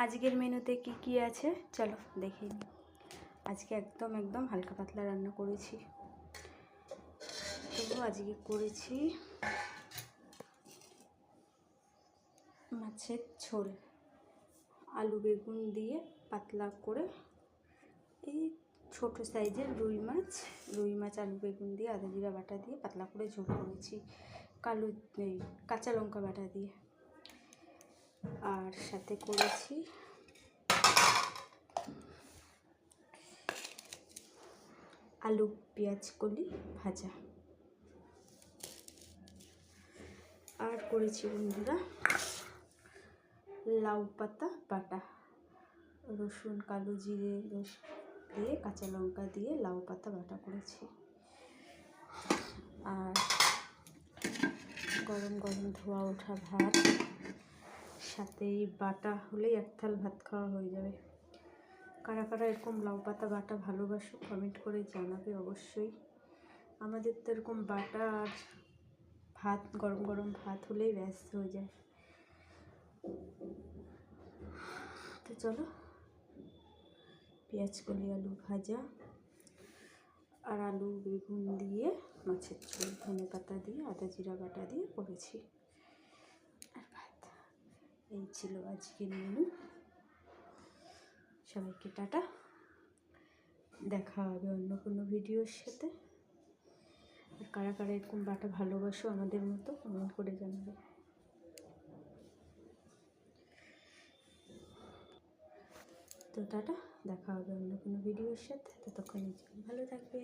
আজকের মেনুতে কি কি আছে চলো দেখে নিই। আজকে একদম হালকা পাতলা রান্না করেছি। তো আজকে করেছি মাছের ঝোল, আলু বেগুন দিয়ে পাতলা করে, এই ছোট সাইজের রুই মাছ আলু বেগুন দিয়ে আদা জিরা বাটা দিয়ে পাতলা করে ঝোল করেছি, কাঁচা লঙ্কা বাটা দিয়ে। আর সাথে করেছি আলু পেঁয়াজ কলি ভাজা। আর করেছি বন্ধুরা লাউ পাতা বাটা, রসুন কালো জিরে দিয়ে কাঁচা লঙ্কা দিয়ে লাউ পাতা বাটা করেছি। আর গরম গরম ধোয়া ওঠা ভাত, সাথে এই বাটা হলেই এক থাল ভাত খাওয়া হয়ে যাবে। কারা কারা এরকম লাউ পাতা বাটা ভালোবাসো কমেন্ট করে জানাবে অবশ্যই। আমাদের তো এরকম বাটা আর ভাত, গরম গরম ভাত হলেই ব্যস্ত হয়ে যায়। তো চলো, পেঁয়াজ কলি আলু ভাজা আর আলু বেগুন দিয়ে মাছের ঝোল, ধনে পাতা দিয়ে আদা জিরা বাটা দিয়ে করেছি। আর ভাত, এই ছিল আজকের মেনু। সবাইকে টাটা, দেখা হবে অন্য কোনো ভিডিওর সাথে। আর কারা কারা এরকম বাটা ভালোবাসো আমাদের মতো কমেন্ট করে জানাবে। তো টাটা, দেখা হবে অন্য কোনো ভিডিওর সাথে। ততক্ষণ ভালো থাকবে।